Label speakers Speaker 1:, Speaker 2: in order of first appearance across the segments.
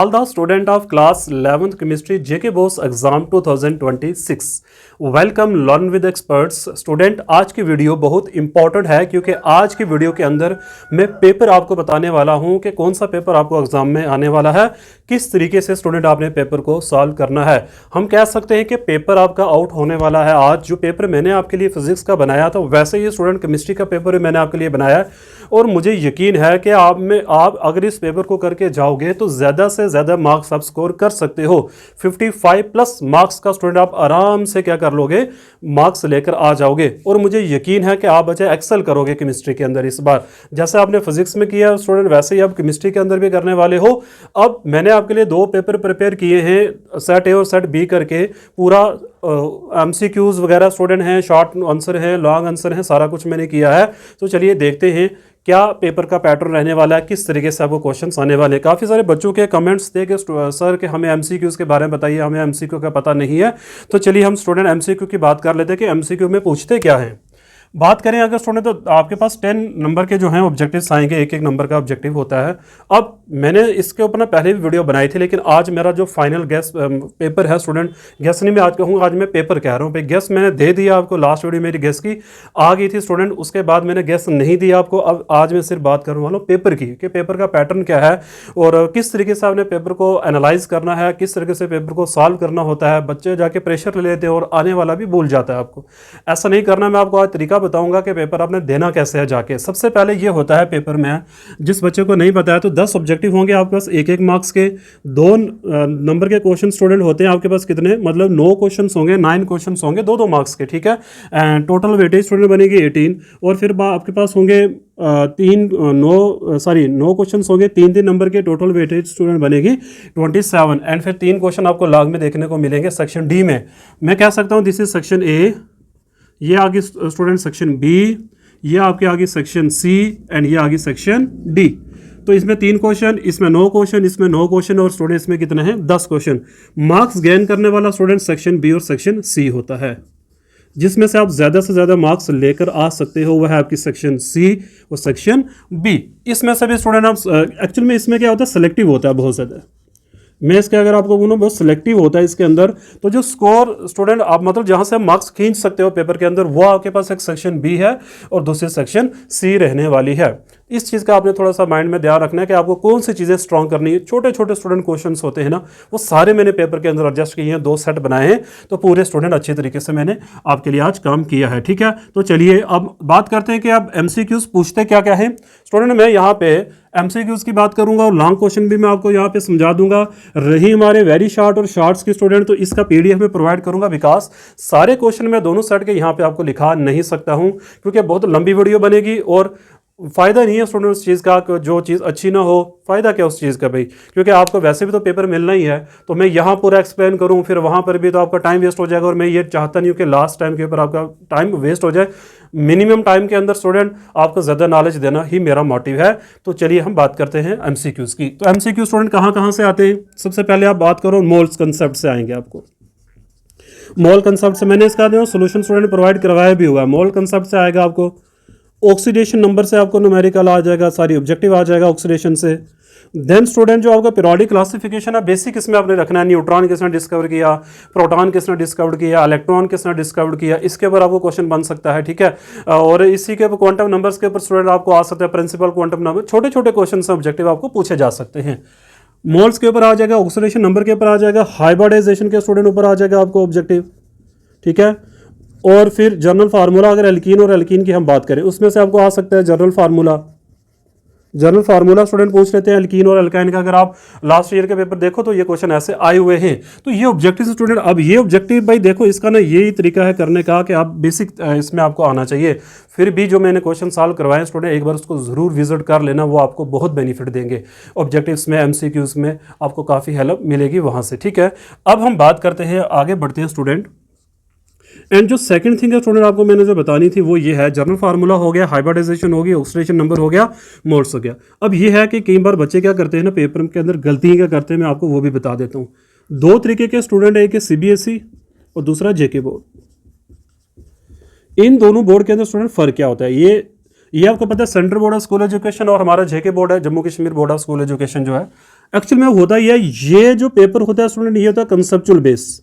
Speaker 1: All the student of class 11th chemistry JK Bose exam 2026 welcome learn with experts. Student आज की video बहुत important है क्योंकि आज की वीडियो के अंदर मैं पेपर आपको बताने वाला हूं कि कौन सा पेपर आपको एग्जाम में आने वाला है, किस तरीके से स्टूडेंट आपने पेपर को सॉल्व करना है। हम कह सकते हैं कि पेपर आपका आउट होने वाला है आज। जो पेपर मैंने आपके लिए फिजिक्स का बनाया था वैसे ही स्टूडेंट केमिस्ट्री का पेपर मैंने आपके लिए बनाया है और मुझे यकीन है कि आप अगर इस पेपर को करके जाओगे तो ज़्यादा से ज़्यादा मार्क्स आप स्कोर कर सकते हो। 55 प्लस मार्क्स का स्टूडेंट आप आराम से क्या कर लोगे, मार्क्स लेकर आ जाओगे और मुझे यकीन है कि आप बच्चे एक्सेल करोगे केमिस्ट्री के अंदर। इस बार जैसे आपने फिजिक्स में किया स्टूडेंट वैसे ही आप केमिस्ट्री के अंदर भी करने वाले हो। अब मैंने आपके लिए दो पेपर प्रिपेयर किए हैं, सेट ए और सेट बी करके। पूरा एमसीक्यूज वगैरह स्टूडेंट हैं, शॉर्ट आंसर हैं, लॉन्ग आंसर हैं, सारा कुछ मैंने किया है। तो चलिए देखते हैं क्या पेपर का पैटर्न रहने वाला है, किस तरीके से आपको क्वेश्चंस आने वाले हैं। काफ़ी सारे बच्चों के कमेंट्स थे कि सर कि हमें एमसीक्यूज के बारे में बताइए, हमें एमसीक्यू का पता नहीं है। तो चलिए हम स्टूडेंट एमसीक्यू की बात कर लेते हैं कि एमसीक्यू में पूछते क्या है। बात करें अगर स्टूडेंट तो आपके पास 10 नंबर के जो हैं ऑब्जेक्टिव्स आएंगे, एक एक नंबर का ऑब्जेक्टिव होता है। अब मैंने इसके ऊपर ना पहले भी वीडियो बनाई थी, लेकिन आज मेरा जो फाइनल गैस पेपर है स्टूडेंट, गैस नहीं मैं आज कहूँगा, आज मैं पेपर कह रहा हूँ भाई। गैस मैंने दे दिया आपको, लास्ट वीडियो मेरी गैस की आ गई थी स्टूडेंट, उसके बाद मैंने गैस नहीं दिया आपको। अब आज मैं सिर्फ बात करने वाला हूँ पेपर की कि पेपर का पैटर्न क्या है और किस तरीके से आपने पेपर को एनालाइज करना है, किस तरीके से पेपर को सॉल्व करना होता है। बच्चे जाके प्रेशर ले लेते हैं और आने वाला भी भूल जाता है। आपको ऐसा नहीं करना। मैं आपको आज तरीका बताऊंगा कि पेपर आपने देना कैसे है जाके। सबसे पहले ये होता है पेपर में, जिस बच्चे को नहीं बताया तो 10 ऑब्जेक्टिव होंगे आपके पास, एक एक मार्क्स के। 2 नंबर के क्वेश्चन स्टूडेंट होते हैं आपके पास, कितने मतलब 9 क्वेश्चन होंगे, 9 क्वेश्चन होंगे 2-2 मार्क्स के, ठीक है। टोटल वेटेज स्टूडेंट बनेगी 18 और फिर आपके पास होंगे 9 क्वेश्चन होंगे, 3-3 नंबर के। टोटल वेटेज स्टूडेंट बनेगी 27 एंड फिर 3 क्वेश्चन आपको लॉग में देखने को मिलेंगे सेक्शन डी में। मैं कह सकता हूँ दिस इज सेक्शन ए, ये आगे स्टूडेंट सेक्शन बी, ये आपके आगे सेक्शन सी एंड ये आगे सेक्शन डी। तो इसमें 3 क्वेश्चन, इसमें 9 क्वेश्चन, इसमें 9 क्वेश्चन और स्टूडेंट इसमें कितने हैं 10 क्वेश्चन। मार्क्स गेन करने वाला स्टूडेंट सेक्शन बी और सेक्शन सी होता है, जिसमें से आप ज़्यादा से ज़्यादा मार्क्स लेकर आ सकते हो, वह है आपकी सेक्शन सी और सेक्शन बी। इसमें से भी स्टूडेंट आप एक्चुअल में इसमें क्या होता है, सेलेक्टिव होता है बहुत ज़्यादा। मैं इसके अगर आपको बोलूँ बहुत सिलेक्टिव होता है इसके अंदर। तो जो स्कोर स्टूडेंट आप मतलब जहाँ से मार्क्स खींच सकते हो पेपर के अंदर, वो आपके पास एक सेक्शन बी है और दूसरी सेक्शन सी रहने वाली है। इस चीज़ का आपने थोड़ा सा माइंड में ध्यान रखना है कि आपको कौन सी चीज़ें स्ट्रॉन्ग करनी है। छोटे छोटे स्टूडेंट क्वेश्चंस होते हैं ना, वो सारे मैंने पेपर के अंदर एडजस्ट किए हैं, 2 सेट बनाए हैं। तो पूरे स्टूडेंट अच्छी तरीके से मैंने आपके लिए आज काम किया है, ठीक है। तो चलिए अब बात करते हैं कि आप एमसीक्यूज पूछते क्या क्या है स्टूडेंट। मैं यहाँ पे एमसीक्यूज की बात करूंगा और लॉन्ग क्वेश्चन भी मैं आपको यहाँ पे समझा दूंगा। रही हमारे वेरी शॉर्ट और शॉर्ट्स की स्टूडेंट, तो इसका पीडीएफ में प्रोवाइड करूंगा, बिकॉज सारे क्वेश्चन मैं दोनों सेट के यहाँ पे आपको लिखा नहीं सकता हूँ क्योंकि बहुत लंबी वीडियो बनेगी और फ़ायदा नहीं है स्टूडेंट उस चीज़ का। जो चीज़ अच्छी ना हो, फ़ायदा क्या उस चीज़ का भाई, क्योंकि आपको वैसे भी तो पेपर मिलना ही है। तो मैं यहाँ पूरा एक्सप्लेन करूँ फिर वहाँ पर भी तो आपका टाइम वेस्ट हो जाएगा और मैं ये चाहता नहीं हूँ कि लास्ट टाइम के ऊपर आपका टाइम वेस्ट हो जाए। मिनिमम टाइम के अंदर स्टूडेंट आपको ज़्यादा नॉलेज देना ही मेरा मोटिव है। तो चलिए हम बात करते हैं एमसीक्यूज़ की। तो एमसीक्यू स्टूडेंट कहाँ कहाँ से आते हैं, सबसे पहले आप बात करो मोल्स कंसेप्ट से आएंगे। आपको मोल कंसेप्ट से मैंने इसका सोल्यूशन स्टूडेंट प्रोवाइड करवाया भी हुआ है। मोल कंसेप्ट से आएगा आपको, ऑक्सीडेशन नंबर से आपको न्यूमेरिकल आ जाएगा, सारी ऑब्जेक्टिव आ जाएगा ऑक्सीडेशन से। देन स्टूडेंट जो आपका पीरियोडिक क्लासिफिकेशन है, बेसिक इसमें आपने रखना है। न्यूट्रॉन किसने डिस्कवर किया, प्रोटॉन किसने डिस्कवर किया, इलेक्ट्रॉन किसने डिस्कवर किया, इसके ऊपर आपको क्वेश्चन बन सकता है, ठीक है। और इसी के ऊपर क्वांटम नंबर्स के ऊपर स्टूडेंट आपको आ सकता है, प्रिंसिपल क्वांटम नंबर। छोटे छोटे क्वेश्चन से ऑब्जेक्टिव आपको पूछे जा सकते हैं। मोल्स के ऊपर आ जाएगा, ऑक्सीडेशन नंबर के ऊपर आ जाएगा, हाइब्रिडाइजेशन के स्टूडेंट ऊपर आ जाएगा आपको ऑब्जेक्टिव, ठीक है। और फिर जनरल फार्मूला, अगर एल्कीन और एल्कीन की हम बात करें उसमें से आपको आ सकता है general formula. General formula student पूछ लेते हैं एल्कीन और एल्काइन का। अगर आप लास्ट ईयर के पेपर देखो तो ये क्वेश्चन ऐसे आए हुए हैं। तो ये ऑब्जेक्टिव स्टूडेंट, अब ये ऑब्जेक्टिव भाई देखो इसका ना यही तरीका है करने का कि आप बेसिक इसमें आपको आना चाहिए। फिर भी जो मैंने क्वेश्चन सॉल्व करवाए स्टूडेंट, एक बार उसको ज़रूर विजिट कर लेना, वो आपको बहुत बेनिफिट देंगे। ऑब्जेक्टिव्स में, एमसीक्यूज में आपको काफ़ी हेल्प मिलेगी वहाँ से, ठीक है। अब हम बात करते हैं, आगे बढ़ते हैं स्टूडेंट। एंड जो सेकंड थिंग है स्टूडेंट आपको मैंने जो बतानी थी वो ये है, जनरल फार्मूला हो गया, हाइब्रिडाइजेशन होगी, ऑक्सीडेशन नंबर हो गया, मोल्स हो गया। अब ये है कि कई बार बच्चे क्या करते हैं ना पेपर के अंदर, गलती क्या करते हैं मैं आपको वो भी बता देता हूँ। 2 तरीके के स्टूडेंट है, एक सीबीएसई और दूसरा जेके बोर्ड। इन दोनों बोर्ड के अंदर स्टूडेंट फर्क क्या होता है, ये आपको पता है। Central board of school education और हमारा जेके बोर्ड है, Jammu Kashmir board of school education जो है, एक्चुअल में होता ये जो पेपर होता है स्टूडेंट, ये होता है कंसेप्चुअल बेस।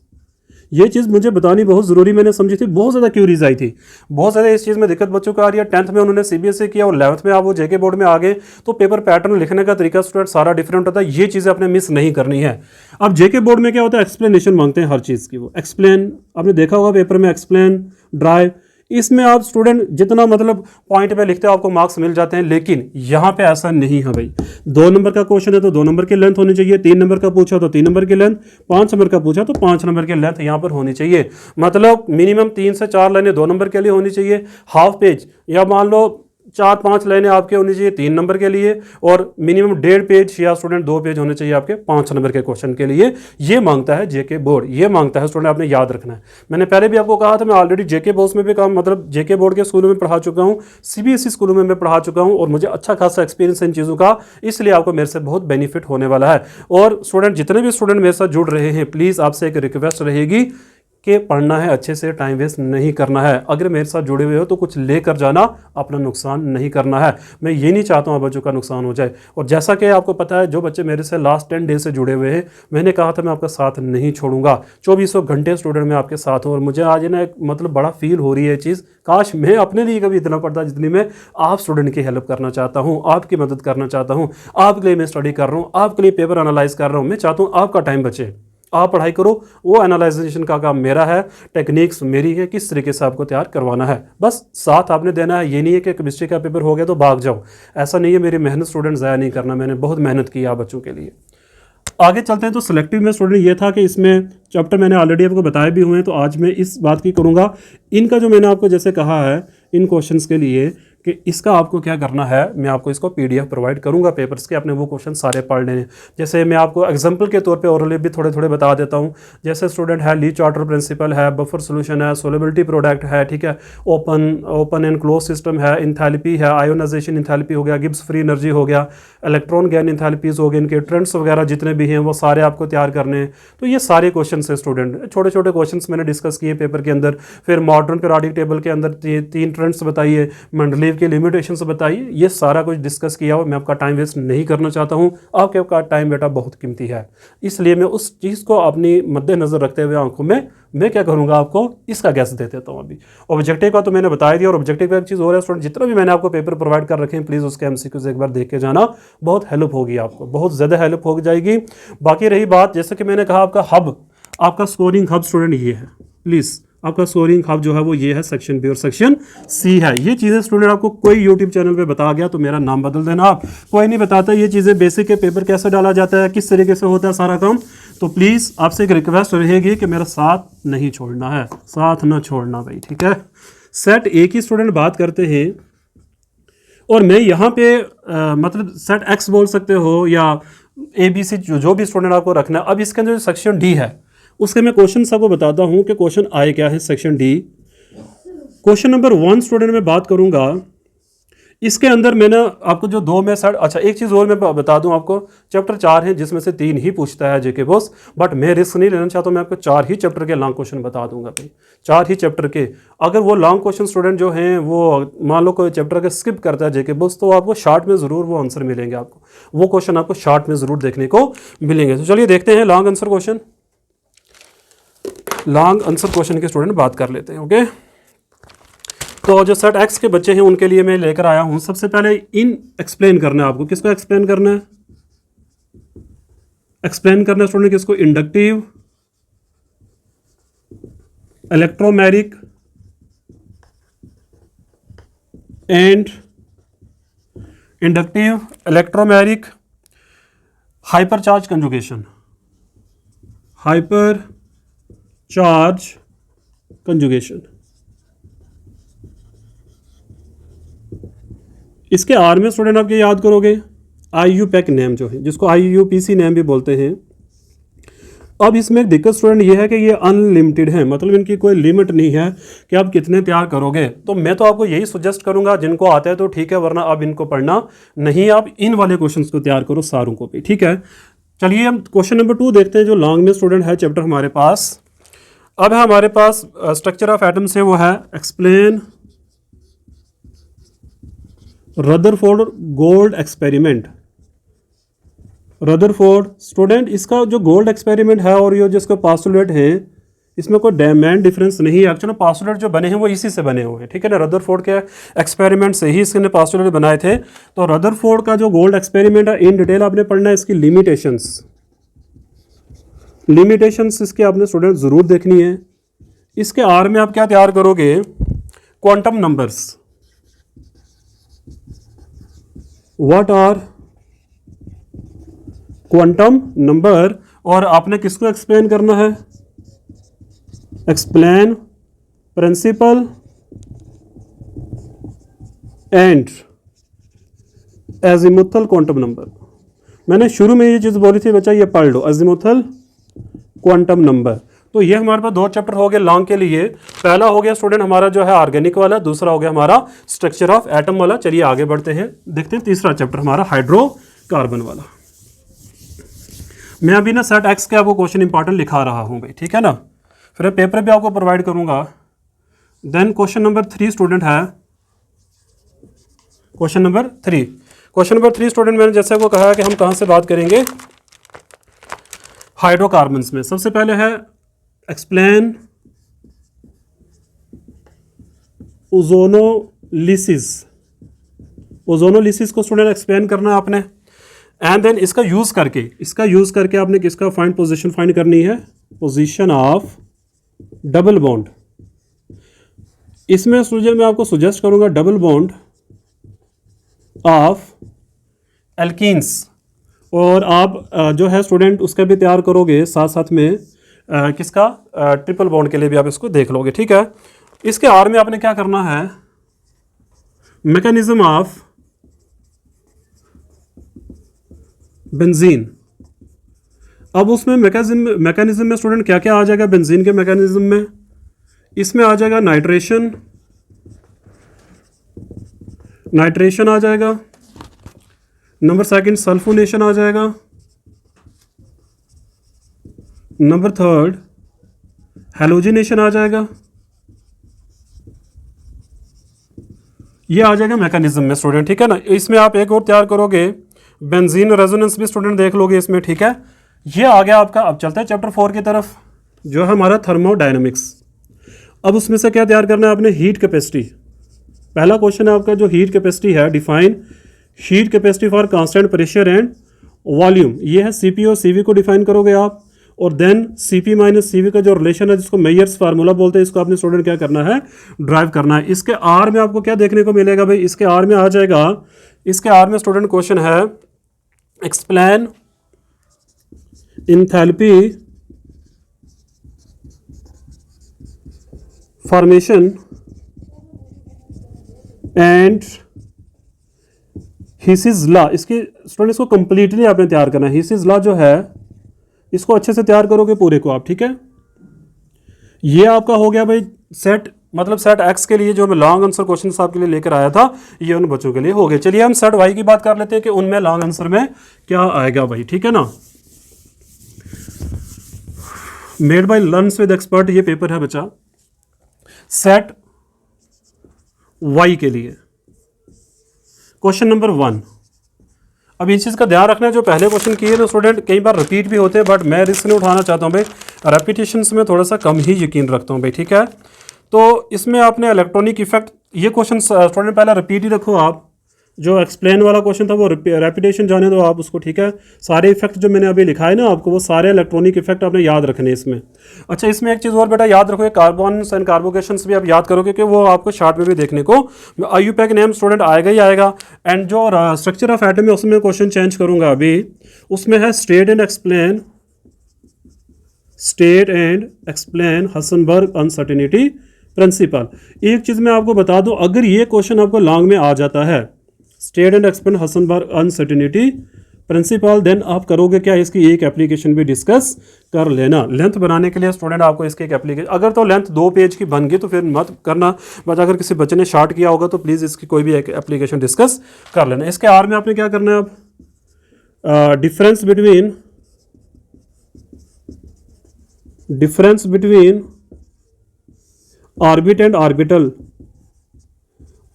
Speaker 1: ये चीज़ मुझे बतानी बहुत ज़रूरी मैंने समझी थी, बहुत ज़्यादा क्यूरीज आई थी, बहुत ज़्यादा इस चीज़ में दिक्कत बच्चों को आ रही है। 10th में उन्होंने सीबीएसई किया और 11th में आप वो जेके बोर्ड में आ गए, तो पेपर पैटर्न लिखने का तरीका स्टूडेंट सारा डिफरेंट होता है। ये चीज़ें आपने मिस नहीं करनी है। अब जेके बोर्ड में क्या होता है, एक्सप्लेनेशन मांगते हैं हर चीज़ की। वो एक्सप्लेन आपने देखा होगा पेपर में, एक्सप्लेन, ड्राइव, इसमें आप स्टूडेंट जितना मतलब पॉइंट पे लिखते हो आपको मार्क्स मिल जाते हैं, लेकिन यहाँ पे ऐसा नहीं है भाई। 2 नंबर का क्वेश्चन है तो 2 नंबर की लेंथ होनी चाहिए, 3 नंबर का पूछा तो 3 नंबर की लेंथ, 5 नंबर का पूछा तो 5 नंबर की लेंथ यहाँ पर होनी चाहिए। मतलब मिनिमम 3 से 4 लाइनें 2 नंबर के लिए होनी चाहिए, हाफ पेज या मान लो 4-5 लाइनें आपके होनी चाहिए 3 नंबर के लिए, और मिनिमम 1.5 पेज या स्टूडेंट 2 पेज होने चाहिए आपके 5 नंबर के क्वेश्चन के लिए। ये मांगता है जेके बोर्ड, ये मांगता है स्टूडेंट, आपने याद रखना है। मैंने पहले भी आपको कहा था, मैं ऑलरेडी जेके बोर्ड्स में भी काम मतलब जेके बोर्ड के स्कूलों में पढ़ा चुका हूँ, सीबीएसई स्कूलों में मैं पढ़ा चुका हूँ, और मुझे अच्छा खासा एक्सपीरियंस है इन चीज़ों का, इसलिए आपको मेरे से बहुत बेनिफिट होने वाला है। और स्टूडेंट जितने भी स्टूडेंट मेरे साथ जुड़ रहे हैं, प्लीज़ आपसे एक रिक्वेस्ट रहेगी कि पढ़ना है अच्छे से, टाइम वेस्ट नहीं करना है। अगर मेरे साथ जुड़े हुए हो तो कुछ लेकर जाना, अपना नुकसान नहीं करना है। मैं ये नहीं चाहता हूँ बच्चों का नुकसान हो जाए। और जैसा कि आपको पता है, जो बच्चे मेरे से लास्ट 10 डेज से जुड़े हुए हैं, मैंने कहा था मैं आपका साथ नहीं छोड़ूंगा, 2400 घंटे स्टूडेंट मैं आपके साथ हूँ। और मुझे आज ना एक मतलब बड़ा फील हो रही है चीज़, काश मैं अपने लिए कभी इतना पढ़ता जितनी मैं आप स्टूडेंट की हेल्प करना चाहता हूँ, आपकी मदद करना चाहता हूँ। आपके लिए मैं स्टडी कर रहा हूँ, आपके लिए पेपर एनालाइज कर रहा हूँ। मैं चाहता हूँ आपका टाइम बचे, आप पढ़ाई करो, वो एनालाइजेशन का काम मेरा है, टेक्निक्स मेरी है, किस तरीके से आपको तैयार करवाना है, बस साथ आपने देना है। ये नहीं है कि केमिस्ट्री का पेपर हो गया तो भाग जाओ, ऐसा नहीं है। मेरी मेहनत स्टूडेंट ज़ाया नहीं करना, मैंने बहुत मेहनत की आप बच्चों के लिए। आगे चलते हैं। तो सिलेक्टिव में स्टूडेंट ये था कि इसमें चैप्टर मैंने ऑलरेडी आपको बताए भी हुए हैं, तो आज मैं इस बात की करूँगा, इनका जो मैंने आपको जैसे कहा है इन क्वेश्चंस के लिए कि इसका आपको क्या करना है, मैं आपको इसको पीडीएफ प्रोवाइड करूंगा पेपर्स के, अपने वो क्वेश्चन सारे पढ़ लेने। जैसे मैं आपको एग्जांपल के तौर पे ओरली भी थोड़े थोड़े बता देता हूं। जैसे स्टूडेंट है ली चार्टर प्रिंसिपल है, बफर सोल्यूशन है, सोलेबिलिटी प्रोडक्ट है, ठीक है, ओपन एंड क्लोज सिस्टम है, इंथैल्पी है, आयोनाइजेशन इंथैल्पी हो गया, गिब्स फ्री एनर्जी हो गया, इलेक्ट्रॉन गेन इंथैल्पीज हो गए, इनके ट्रेंड्स वगैरह जितने भी हैं वो सारे आपको तैयार करने हैं। तो ये सारे क्वेश्चन है स्टूडेंट, छोटे छोटे क्वेश्चन मैंने डिस्कस किए पेपर के अंदर। फिर मॉडर्न पीरियोडिक टेबल के अंदर 3 ट्रेंड्स बताइए, मंडलीव के लिमिटेशंस बताइए, ये सारा कुछ डिस्कस किया हुआ। मैं आपका टाइम वेस्ट नहीं करना चाहता हूँ, आपका टाइम बेटा बहुत कीमती है, इसलिए मैं उस चीज़ को अपनी मद्देनजर रखते हुए आंखों में मैं क्या करूँगा, आपको इसका गैस दे देता हूँ। अभी ऑब्जेक्टिव का तो मैंने बताया दिया, और ऑब्जेक्टिव का एक चीज़ हो रहा है स्टूडेंट, जितना भी मैंने आपको पेपर प्रोवाइड कर रखे हैं, प्लीज़ उसके एमसीक्यूज एक बार देख के जाना, बहुत हेल्प होगी आपको, बहुत ज़्यादा हेल्प हो जाएगी। बाकी रही बात, जैसे कि मैंने कहा, आपका हब, आपका स्कोरिंग हब स्टूडेंट ये है, प्लीज़ आपका स्कोरिंग हब जो है वो ये है, सेक्शन बी और सेक्शन सी है। ये चीज़ें स्टूडेंट आपको कोई यूट्यूब चैनल पे बता गया तो मेरा नाम बदल देना, आप कोई नहीं बताता ये चीज़ें बेसिक के पेपर कैसे डाला जाता है, किस तरीके से होता है सारा काम। तो प्लीज़ आपसे एक रिक्वेस्ट रहेगी कि मेरा साथ नहीं छोड़ना है, साथ ना छोड़ना भाई, ठीक है। सेट ए की स्टूडेंट बात करते हैं, और मैं यहाँ पे मतलब सेट एक्स बोल सकते हो या ABC, जो भी स्टूडेंट आपको रखना है। अब इसके अंदर जो सेक्शन डी है उसके मैं क्वेश्चन आपको बताता हूँ कि क्वेश्चन आए क्या है। Section D question number 1 student मैं बात करूँगा, इसके अंदर मैंने आपको जो 2 में सेट, अच्छा एक चीज़ और मैं बता दूं आपको, चैप्टर 4 है जिसमें से 3 ही पूछता है जेके बॉस, बट मैं रिस्क नहीं लेना चाहता हूं, मैं आपको 4 ही चैप्टर के लॉन्ग क्वेश्चन बता दूंगा भाई, 4 ही चैप्टर के। अगर वो लॉन्ग क्वेश्चन स्टूडेंट जो हैं वो मान लो कोई चैप्टर के स्किप करता है जेके बॉस, तो आपको शॉर्ट में ज़रूर वो आंसर मिलेंगे, आपको वो क्वेश्चन आपको शॉर्ट में ज़रूर देखने को मिलेंगे। तो चलिए देखते हैं long answer question, long answer question के स्टूडेंट बात कर लेते हैं। ओके, तो जो सेट एक्स के बच्चे हैं उनके लिए मैं लेकर आया हूं। सबसे पहले इन एक्सप्लेन करना है आपको, किसको एक्सप्लेन करना है, एक्सप्लेन करना है स्टूडेंट किसको, inductive, electromeric and inductive, electromeric, hyper charge conjugation, hyper charge conjugation. इसके आर में स्टूडेंट आप ये याद करोगे IUPAC नेम जो है, जिसको IUPAC नेम भी बोलते हैं। अब इसमें एक दिक्कत स्टूडेंट ये है कि ये अनलिमिटेड है, मतलब इनकी कोई लिमिट नहीं है कि आप कितने तैयार करोगे। तो मैं तो आपको यही सजेस्ट करूंगा, जिनको आता है तो ठीक है, वरना आप इनको पढ़ना नहीं, आप इन वाले क्वेश्चंस को तैयार करो सारों को भी, ठीक है। चलिए हम क्वेश्चन नंबर 2 देखते हैं, जो लॉन्ग में स्टूडेंट है चैप्टर हमारे पास। अब है हमारे पास स्ट्रक्चर ऑफ एटम्स है, वो है explain Rutherford gold experiment, Rutherford student, इसका जो गोल्ड एक्सपेरिमेंट है और ये जिसका पास्टुलेट है इसमें कोई मेन डिफरेंस नहीं है। एक्चुअली पास्टुलेट जो बने हैं वो इसी से बने हुए हैं, ठीक है ना। रदरफोर्ड के एक्सपेरिमेंट से ही इसने पास्टुलेट बनाए थे। तो रदरफोर्ड का जो गोल्ड एक्सपेरिमेंट है इन डिटेल आपने पढ़ना है, इसकी लिमिटेशंस इसके आपने स्टूडेंट ज़रूर देखनी है। इसके आर में आप क्या तैयार करोगे, quantum numbers. What are quantum number, और आपने किसको एक्सप्लेन करना है, explain principal and azimuthal quantum number. मैंने शुरू में ये चीज़ बोली थी बच्चा, ये पढ़ लो, एजिमुथल क्वांटम नंबर। तो ये हमारे पास 2 चैप्टर हो गए लॉन्ग के लिए। पहला हो गया स्टूडेंट हमारा जो है ऑर्गेनिक वाला, दूसरा हो गया हमारा स्ट्रक्चर ऑफ एटम वाला। चलिए आगे बढ़ते हैं, देखते हैं तीसरा चैप्टर हमारा हाइड्रोकार्बन वाला। मैं अभी ना सेट एक्स के आपको क्वेश्चन इंपॉर्टेंट लिखा रहा हूँ भाई, ठीक है ना, फिर पेपर भी आपको प्रोवाइड करूंगा। देन क्वेश्चन नंबर 3 स्टूडेंट है, क्वेश्चन नंबर 3 स्टूडेंट मैंने जैसे को कहा है कि हम कहाँ से बात करेंगे, हाइड्रोकार्बन्स में। सबसे पहले है एक्सप्लेन ओजोनोलिसिस। ओजोनोलिसिस को स्टूडेंट एक्सप्लेन करना है आपने। एंड देन इसका यूज करके आपने किसका पोजीशन फाइंड करनी है, पोजीशन ऑफ डबल बॉन्ड। इसमें स्टूडेंट मैं आपको सजेस्ट करूंगा डबल बॉन्ड ऑफ एल्कीन्स, और आप जो है स्टूडेंट उसका भी तैयार करोगे साथ साथ में किसका, ट्रिपल बॉन्ड के लिए भी आप इसको देख लोगे, ठीक है। इसके आर में आपने क्या करना है, मैकेनिज्म ऑफ बेंजीन। अब उसमें मैकेनिज्म में स्टूडेंट क्या क्या आ जाएगा बेंजीन के मैकेनिज्म में, इसमें आ जाएगा नाइट्रेशन आ जाएगा, नंबर 2 सल्फोनेशन आ जाएगा, नंबर 3 हैलोजिनेशन आ जाएगा। ये आ जाएगा मैकेनिज्म में स्टूडेंट, ठीक है ना। इसमें आप एक और तैयार करोगे, बेंजीन रेजोनेंस भी स्टूडेंट देख लोगे इसमें, ठीक है। ये आ गया आपका। अब चलते हैं चैप्टर 4 की तरफ, जो है हमारा थर्मोडायनेमिक्स। अब उसमें से क्या तैयार करना है आपने, हीट कैपेसिटी। पहला क्वेश्चन है आपका जो हीट कैपेसिटी है, define heat capacity for constant pressure and volume. ये है सीपी और सीवी को डिफाइन करोगे आप, और देन सीपी माइनस सीवी का जो रिलेशन है जिसको मेयर्स फार्मूला बोलते हैं, इसको आपने स्टूडेंट क्या करना है, ड्राइव करना है। इसके आर में आपको क्या देखने को मिलेगा भाई, इसके आर में आ जाएगा, इसके आर में स्टूडेंट क्वेश्चन है explain enthalpy formation and Hess's law. इसकी स्टूडेंट इसको कंप्लीटली आपने तैयार करना है। हिसिस लॉ जो है इसको अच्छे से तैयार करोगे पूरे को आप, ठीक है। ये आपका हो गया भाई सेट, मतलब सेट एक्स के लिए जो मैं लॉन्ग आंसर क्वेश्चन आपके लिए लेकर आया था, ये उन बच्चों के लिए हो गए। चलिए हम सेट वाई की बात कर लेते हैं कि उनमें लॉन्ग आंसर में क्या आएगा भाई, ठीक है ना। Made by learns with expert ये पेपर है बच्चा सेट वाई के लिए। Question number 1। अब इस चीज़ का ध्यान रखना है, जो पहले क्वेश्चन किए तो स्टूडेंट कई बार रिपीट भी होते हैं, बट मैं रिस्क नहीं उठाना चाहता हूँ भाई, रेपिटेशंस में थोड़ा सा कम ही यकीन रखता हूँ भाई, ठीक है। तो इसमें आपने इलेक्ट्रॉनिक इफेक्ट, ये क्वेश्चन स्टूडेंट पहले रिपीट ही रखो आप। जो एक्सप्लेन वाला क्वेश्चन था वो रेपिटेशन जाने दो आप उसको, ठीक है। सारे इफेक्ट जो मैंने अभी लिखा है ना आपको, वो सारे इलेक्ट्रॉनिक इफेक्ट आपने याद रखने इसमें। अच्छा, इसमें एक चीज़ और बेटा याद रखो, कार्बन्स एंड कार्बोकेशंस भी आप याद करोगे कि वो आपको शार्ट में भी देखने को IUPAC नेम स्टूडेंट आएगा ही आएगा। एंड जो स्ट्रक्चर ऑफ एटम है उसमें क्वेश्चन चेंज करूंगा अभी, उसमें है state and explain Heisenberg uncertainty principle. एक चीज़ मैं आपको बता दूं, अगर ये क्वेश्चन आपको लॉन्ग में आ जाता है, state and explain Heisenberg uncertainty principle, then आप करोगे क्या, इसकी एक एप्लीकेशन भी डिस्कस कर लेना। लेंथ बनाने के लिए स्टूडेंट आपको इसकी एक एप्लीकेशन, अगर तो लेंथ 2 पेज की बन गई तो फिर मत करना, बट अगर किसी बच्चे ने शार्ट किया होगा तो प्लीज़ इसकी कोई भी एक एप्लीकेशन डिस्कस कर लेना। इसके आर में आपने क्या करना है, अब difference between orbit and orbital.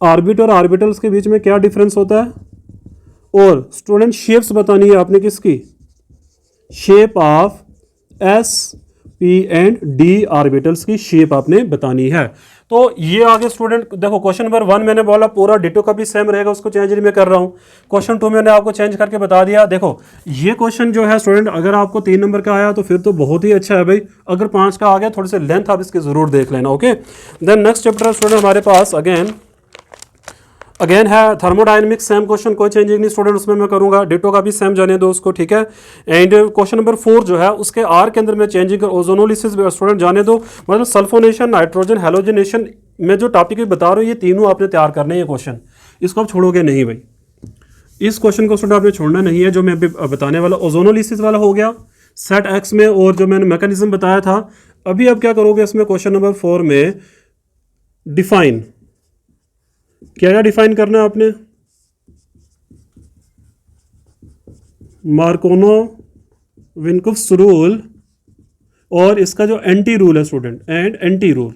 Speaker 1: Orbit और ऑर्बिटल्स के बीच में क्या डिफरेंस होता है, और स्टूडेंट शेप्स बतानी है आपने किसकी, shape of S P and D orbitals की शेप आपने बतानी है। तो ये आगे स्टूडेंट देखो, क्वेश्चन नंबर 1 मैंने बोला पूरा डिटो का भी सेम रहेगा, उसको चेंज नहीं मैं कर रहा हूँ। क्वेश्चन 2 मैंने आपको चेंज करके बता दिया। देखो ये क्वेश्चन जो है स्टूडेंट, अगर आपको 3 नंबर का आया तो फिर तो बहुत ही अच्छा है भाई, अगर 5 का आ गया थोड़ी सी लेंथ आप इसकी जरूर देख लेना। Okay, then next chapter student हमारे पास अगेन है थर्मोडायनेमिक्स, सेम क्वेश्चन, कोई चेंजिंग नहीं स्टूडेंट उसमें मैं करूंगा। डिटो का भी सेम जाने दो उसको, ठीक है। एंड क्वेश्चन नंबर 4 जो है उसके आर के अंदर मैं चेंजिंग ओजोनोलिसिस स्टूडेंट जाने दो, मतलब सल्फोनेशन, नाइट्रोजन, हेलोजनेशन, मैं जो टॉपिक बता रहा हूँ ये तीनों आपने तैयार करने हैं क्वेश्चन, इसको आप छोड़ोगे नहीं भाई, इस क्वेश्चन को स्टूडेंट आपने छोड़ना नहीं है। जो मैं अभी बताने वाला ओजोनोलिसिस वाला हो गया सेट एक्स में, और जो मैंने मैकेनिज्म बताया था, अभी अब क्या करोगे इसमें क्वेश्चन नंबर 4 में डिफाइन, क्या डिफाइन करना है आपने, मार्कोनो-विनकुफ्स रूल और इसका जो एंटी रूल है स्टूडेंट, एंड एंटी रूल,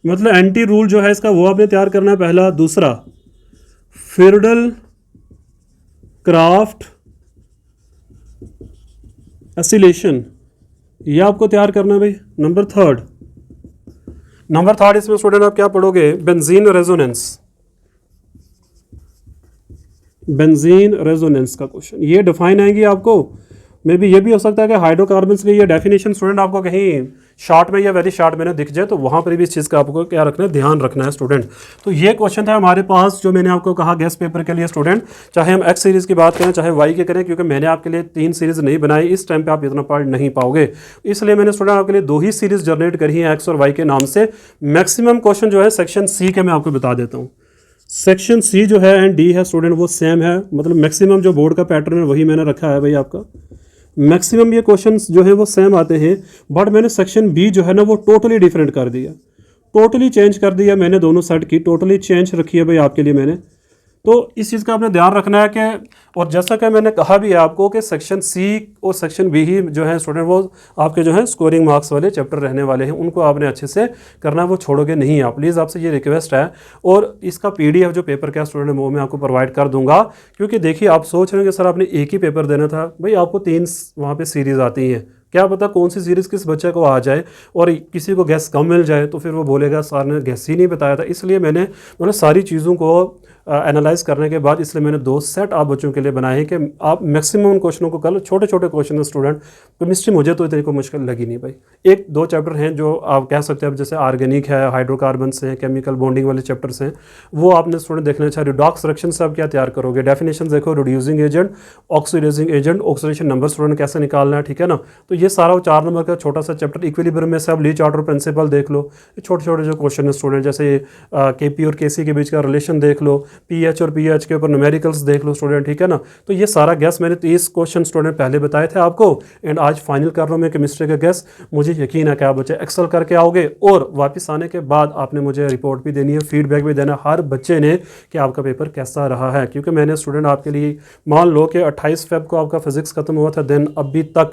Speaker 1: मतलब एंटी रूल जो है इसका वो आपने तैयार करना है पहला। दूसरा फिरडल क्राफ्ट एसिलेशन, ये आपको तैयार करना है भाई। नंबर थर्ड इसमें स्टूडेंट आप क्या पढ़ोगे, बेंजीन रेजोनेंस का क्वेश्चन, ये डिफाइन आएगी आपको। मे बी ये भी हो सकता है कि हाइड्रोकार्बन्स की ये डेफिनेशन स्टूडेंट आपको कहीं शॉर्ट में या वेरी शॉर्ट में ना दिख जाए, तो वहाँ पर भी इस चीज़ का आपको क्या रखना है, ध्यान रखना है स्टूडेंट। तो ये क्वेश्चन था हमारे पास जो मैंने आपको कहा गेस्ट पेपर के लिए स्टूडेंट, चाहे हम एक्स सीरीज़ की बात करें चाहे वाई की करें, क्योंकि मैंने आपके लिए 3 सीरीज़ नहीं बनाई, इस टाइम पर आप इतना पढ़ नहीं पाओगे, इसलिए मैंने स्टूडेंट आपके लिए 2 ही सीरीज़ जनरेट करी है एक्स और वाई के नाम से। मैक्सिमम क्वेश्चन जो है सेक्शन सी के मैं आपको बता देता हूँ। सेक्शन सी जो है एंड डी है स्टूडेंट वो सेम है, मतलब मैक्सिमम जो बोर्ड का पैटर्न है वही मैंने रखा है भाई आपका, मैक्सिमम ये क्वेश्चंस जो है वो सेम आते हैं। बट मैंने सेक्शन बी जो है ना वो टोटली डिफरेंट कर दिया, टोटली चेंज कर दिया मैंने, दोनों सेट की टोटली चेंज रखी है भाई आपके लिए मैंने। तो इस चीज़ का आपने ध्यान रखना है कि, और जैसा कि मैंने कहा भी है आपको कि सेक्शन सी और सेक्शन बी ही जो है स्टूडेंट वो आपके जो है स्कोरिंग मार्क्स वाले चैप्टर रहने वाले हैं, उनको आपने अच्छे से करना है, वो छोड़ोगे नहीं आप, प्लीज़ आपसे ये रिक्वेस्ट है। और इसका PDF जो पेपर का स्टूडेंट वो मैं आपको प्रोवाइड कर दूंगा, क्योंकि देखिए आप सोच रहे हैं कि सर आपने एक ही पेपर देना था, भाई आपको 3 वहाँ पर सीरीज़ आती हैं, क्या पता कौन सी सीरीज़ किस बच्चे को आ जाए और किसी को गैस कम मिल जाए, तो फिर वो बोलेगा सर ने गैस ही नहीं बताया था। इसलिए मैंने मतलब सारी चीज़ों को एनालाइज करने के बाद इसलिए मैंने 2 सेट आप बच्चों के लिए बनाए हैं कि आप मैक्सिमम उन क्वेश्चनों को कर लो। छोटे छोटे क्वेश्चन है स्टूडेंट, केमिस्ट्री मुझे तो इतनी को मुश्किल लगी नहीं भाई। 1-2 चैप्टर हैं जो आप कह सकते हैं, जैसे ऑर्गेनिक है, हाइड्रोकार्बन्स हैं, केमिकल बॉन्डिंग वाले चैप्टर्स हैं, वो आपने स्टूडेंट देखना चाहिए। रिडॉक्स रिएक्शन से आप क्या तैयार करोगे, डेफिनेशन देखो, reducing agent, oxidizing agent, oxidation number student कैसे निकालना है, ठीक है ना। तो ये सारा 4 नंबर का छोटा सा चैप्टर। इक्विलिब्रियम में से आप लीच ऑर्डर प्रिंसिपल देख लो, छोटे छोटे जो क्वेश्चन है स्टूडेंट, जैसे KP और KC के बीच का रिलेशन देख लो, PH और PH के ऊपर न्यूमेरिकल्स देख लो स्टूडेंट, ठीक है ना। तो ये सारा गैस मैंने 30 क्वेश्चन स्टूडेंट पहले बताए थे आपको, एंड आज फाइनल कर रहा हूँ मैं केमिस्ट्री का गैस। मुझे यकीन है कि आप बच्चे एक्सेल करके आओगे, और वापस आने के बाद आपने मुझे रिपोर्ट भी देनी है, फीडबैक भी देना है हर बच्चे ने कि आपका पेपर कैसा रहा है। क्योंकि मैंने स्टूडेंट आपके लिए, मान लो कि 28 फेब को आपका फिजिक्स खत्म हुआ था, देन अभी तक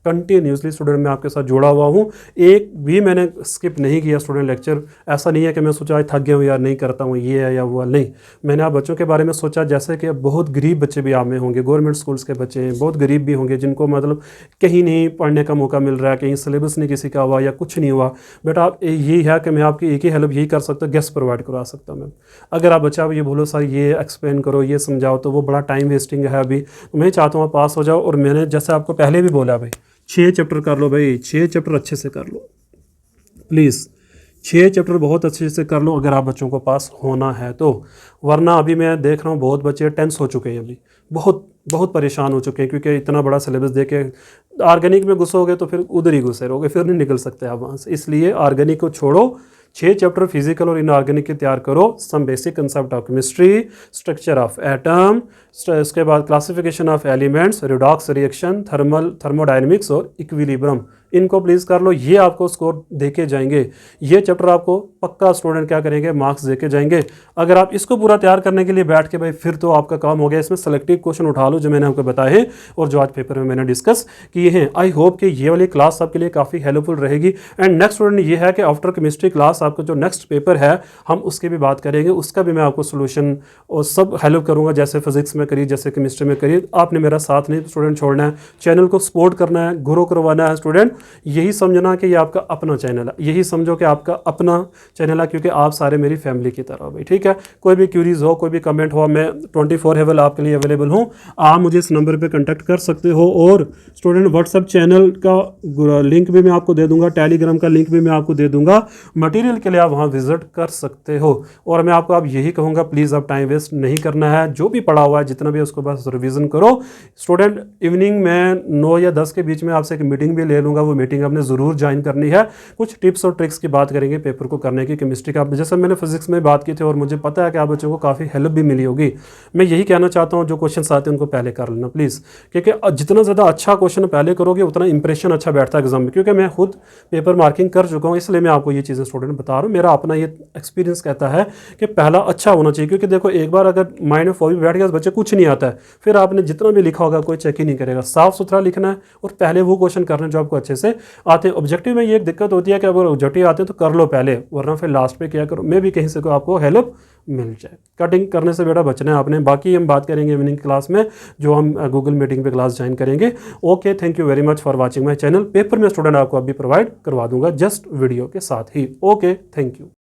Speaker 1: कंटिन्यूसली स्टूडेंट मैं आपके साथ जुड़ा हुआ हूँ, एक भी मैंने स्किप नहीं किया स्टूडेंट लेक्चर। ऐसा नहीं है कि मैं सोचा आज थक गया हूँ यार नहीं करता हूँ ये है या वो, नहीं, मैंने आप बच्चों के बारे में सोचा, जैसे कि बहुत गरीब बच्चे भी आप में होंगे, गवर्नमेंट स्कूल्स के बच्चे हैं, बहुत गरीब भी होंगे जिनको मतलब कहीं नहीं पढ़ने का मौका मिल रहा है, कहीं सिलेबस नहीं किसी का हुआ या कुछ नहीं हुआ, बट आप यही है कि मैं आपकी एक ही हेल्प यही कर सकता हूँ, गेस्ट प्रोवाइड करवा सकता हूँ मैं। अगर आप बच्चा ये बोलो सर ये एक्सप्लेन करो, ये समझाओ, तो वो बड़ा टाइम वेस्टिंग है। अभी मैं चाहता हूँ आप पास हो जाओ, और मैंने जैसे आपको पहले भी बोला भाई 6 चैप्टर कर लो भाई, 6 चैप्टर अच्छे से कर लो प्लीज़, 6 चैप्टर बहुत अच्छे से कर लो अगर आप बच्चों को पास होना है तो। वरना अभी मैं देख रहा हूँ बहुत बच्चे टेंस हो चुके हैं, अभी बहुत परेशान हो चुके हैं, क्योंकि इतना बड़ा सिलेबस दे के ऑर्गेनिक में घुसोगे तो फिर उधर ही घुसे रहोगे, फिर नहीं निकल सकते आप वहाँ से। इसलिए ऑर्गेनिक को छोड़ो, 6 चैप्टर फिजिकल और इनऑर्गेनिक के तैयार करो, some basic concept of chemistry, structure of atom, इसके बाद classification of elements, redox reaction, thermodynamics और इक्विलिब्रियम, इनको प्लीज़ कर लो, ये आपको स्कोर देके जाएंगे, ये चैप्टर आपको पक्का स्टूडेंट क्या करेंगे, मार्क्स देके जाएंगे। अगर आप इसको पूरा तैयार करने के लिए बैठ के भाई फिर तो आपका काम हो गया। इसमें सेलेक्टिव क्वेश्चन उठा लो जो मैंने आपको बताए हैं और जो आज पेपर में मैंने डिस्कस किए हैं। आई होप कि ये वाली क्लास आपके लिए काफ़ी हेल्पफुल रहेगी। एंड नेक्स्ट स्टूडेंट ये है कि आफ्टर केमिस्ट्री क्लास आपका जो नेक्स्ट पेपर है हम उसकी भी बात करेंगे, उसका भी मैं आपको सोल्यूशन और सब हेल्प करूंगा, जैसे फिजिक्स में करिए, जैसे केमिस्ट्री में करिए। आपने मेरा साथ नहीं स्टूडेंट छोड़ना है, चैनल को सपोर्ट करना है, ग्रो करवाना है स्टूडेंट। यही समझना कि ये आपका अपना चैनल है, यही समझो कि आपका अपना चैनल है, क्योंकि आप सारे मेरी फैमिली की तरह भाई, ठीक है। कोई भी क्यूरीज हो, कोई भी कमेंट हो, मैं 24/7 आपके लिए अवेलेबल हूँ। आप मुझे इस नंबर पे कांटेक्ट कर सकते हो। और स्टूडेंट व्हाट्सएप चैनल का लिंक भी मैं आपको दे दूंगा, टेलीग्राम का लिंक भी मैं आपको दे दूंगा, मटेरियल के लिए आप वहाँ विजिट कर सकते हो। और मैं आपको अब यही कहूँगा, प्लीज़ अब टाइम वेस्ट नहीं करना है, जो भी पढ़ा हुआ है जितना भी उसको बस रिवीजन करो। स्टूडेंट इवनिंग में 9 या 10 के बीच में आपसे एक मीटिंग भी ले लूँगा, वो मीटिंग आपने ज़रूर ज्वाइन करनी है। कुछ टिप्स और ट्रिक्स की बात करेंगे पेपर को करने की, केमिस्ट्री का जैसे मैंने फिजिक्स में बात की थी और मुझे पता है कि आप बच्चों को काफ़ी हेल्प भी मिली होगी। मैं यही कहना चाहता हूँ, जो क्वेश्चन आते हैं उनको पहले कर लेना प्लीज़, क्योंकि जितना ज़्यादा अच्छा क्वेश्चन पहले करोगे उतना इंप्रेशन अच्छा बैठता है एग्जाम में। क्योंकि मैं खुद पेपर मार्किंग कर चुका हूँ, इसलिए मैं आपको ये चीज़ें स्टूडेंट बता रहा हूँ। मेरा अपना ये एक्सपीरियंस कहता है कि पहला अच्छा होना चाहिए, क्योंकि देखो एक बार अगर माइंड में फॉर भी बैठ गया बच्चे कुछ नहीं आता है, फिर आपने जितना भी लिखा होगा कोई चेक ही नहीं करेगा। साफ सुथरा लिखना है और पहले वो क्वेश्चन करने जो आपको अच्छे से आते हैं। ऑब्जेक्टिव में ये एक दिक्कत होती है कि अगर ऑब्जेक्टिव आते हैं तो कर लो पहले, वरना फिर लास्ट पे क्या करो, मैं भी कहीं से को आपको हेल्प मिल जाए। कटिंग करने से बेटा बचना है आपने। बाकी हम बात करेंगे इवनिंग क्लास में, जो हम गूगल मीटिंग पे क्लास ज्वाइन करेंगे। Okay, thank you very much for watching my channel. Paper में स्टूडेंट आपको अभी प्रोवाइड करवा दूंगा जस्ट वीडियो के साथ ही। Okay, thank you.